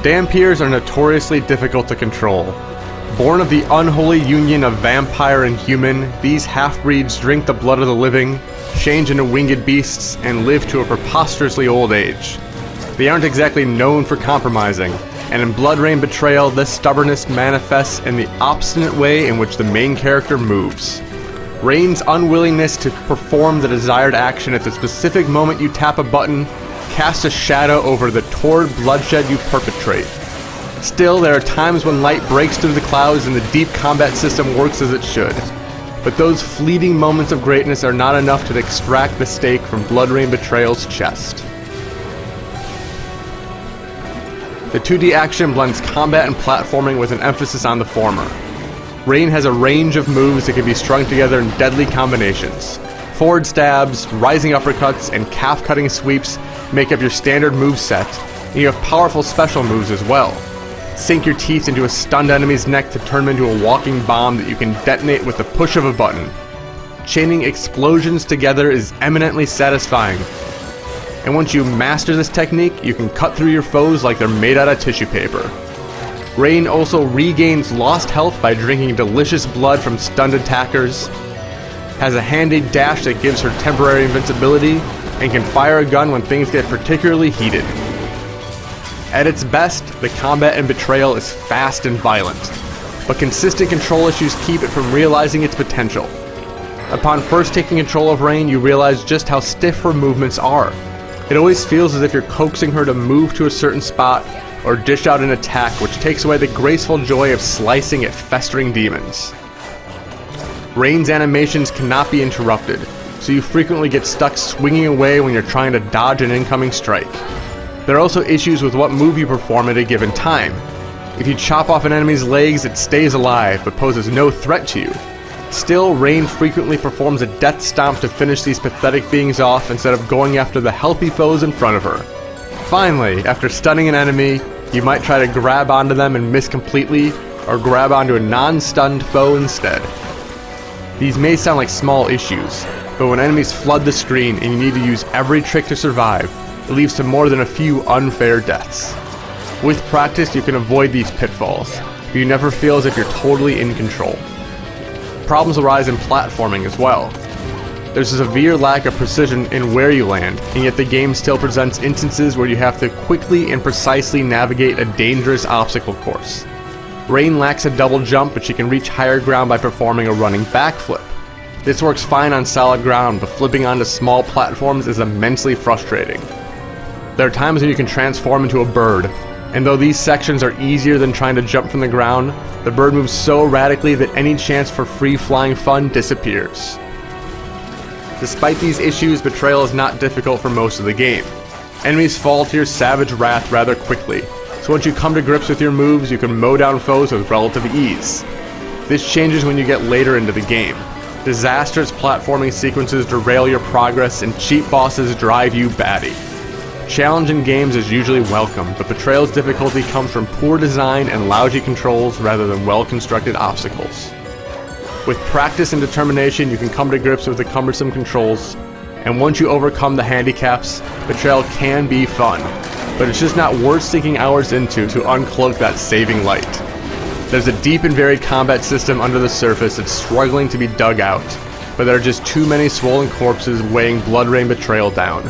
Dhampirs are notoriously difficult to control. Born of the unholy union of vampire and human, these half-breeds drink the blood of the living, change into winged beasts, and live to a preposterously old age. They aren't exactly known for compromising, and in BloodRayne Betrayal, this stubbornness manifests in the obstinate way in which the main character moves. Rayne's unwillingness to perform the desired action at the specific moment you tap a button casts a shadow over the torrid bloodshed you perpetrate. Still, there are times when light breaks through the clouds and the deep combat system works as it should. But those fleeting moments of greatness are not enough to extract the stake from BloodRayne Betrayal's chest. The 2D action blends combat and platforming with an emphasis on the former. Rayne has a range of moves that can be strung together in deadly combinations. Forward stabs, rising uppercuts, and calf-cutting sweeps make up your standard moveset, and you have powerful special moves as well. Sink your teeth into a stunned enemy's neck to turn them into a walking bomb that you can detonate with the push of a button. Chaining explosions together is eminently satisfying. And once you master this technique, you can cut through your foes like they're made out of tissue paper. Rayne also regains lost health by drinking delicious blood from stunned attackers, has a handy dash that gives her temporary invincibility, and can fire a gun when things get particularly heated. At its best, the combat in Betrayal is fast and violent, but consistent control issues keep it from realizing its potential. Upon first taking control of Rayne, you realize just how stiff her movements are. It always feels as if you're coaxing her to move to a certain spot or dish out an attack, which takes away the graceful joy of slicing at festering demons. Rayne's animations cannot be interrupted, so you frequently get stuck swinging away when you're trying to dodge an incoming strike. There are also issues with what move you perform at a given time. If you chop off an enemy's legs, it stays alive, but poses no threat to you. Still, Rayne frequently performs a death stomp to finish these pathetic beings off instead of going after the healthy foes in front of her. Finally, after stunning an enemy, you might try to grab onto them and miss completely, or grab onto a non-stunned foe instead. These may sound like small issues, but when enemies flood the screen and you need to use every trick to survive, it leads to more than a few unfair deaths. With practice, you can avoid these pitfalls, but you never feel as if you're totally in control. Problems arise in platforming as well. There's a severe lack of precision in where you land, and yet the game still presents instances where you have to quickly and precisely navigate a dangerous obstacle course. Rayne lacks a double jump, but she can reach higher ground by performing a running backflip. This works fine on solid ground, but flipping onto small platforms is immensely frustrating. There are times when you can transform into a bird, and though these sections are easier than trying to jump from the ground, the bird moves so radically that any chance for free-flying fun disappears. Despite these issues, Betrayal is not difficult for most of the game. Enemies fall to your savage wrath rather quickly, so once you come to grips with your moves, you can mow down foes with relative ease. This changes when you get later into the game. Disastrous platforming sequences derail your progress, and cheap bosses drive you batty. Challenge in games is usually welcome, but Betrayal's difficulty comes from poor design and lousy controls rather than well-constructed obstacles. With practice and determination, you can come to grips with the cumbersome controls, and once you overcome the handicaps, Betrayal can be fun, but it's just not worth sinking hours into to uncloak that saving light. There's a deep and varied combat system under the surface that's struggling to be dug out, but there are just too many swollen corpses weighing BloodRayne Betrayal down.